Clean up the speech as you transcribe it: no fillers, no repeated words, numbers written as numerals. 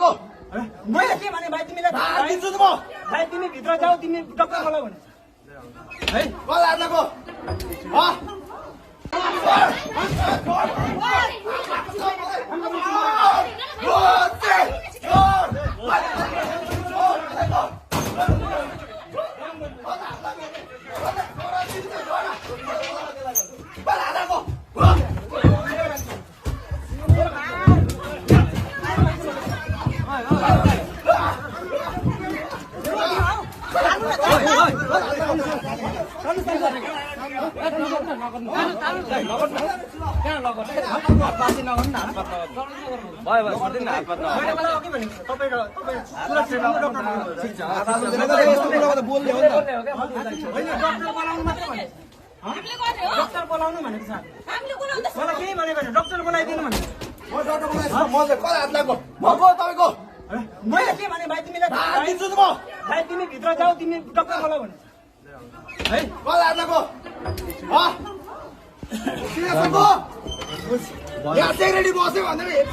तपाईँको मैले के भने भाइ तिमीलाई दिन्छु नि म भाइ तिमी भित्र जाऊ तिमी डक्टर बोलाऊ भने है कल हाल्नको डक्टर बोलाउनु भनेको छ मलाई केही भनेको होइन डक्टर बोलाइदिनु भने मैले के भने भाइ तिमीलाई दिन्छु नि म भाइ तिमी भित्र जाऊ तिमी डक्टर बोलाऊ भने है कल हाल्नको यहाँ चाहिँ रेडी बस्यो भनेर हेर्छ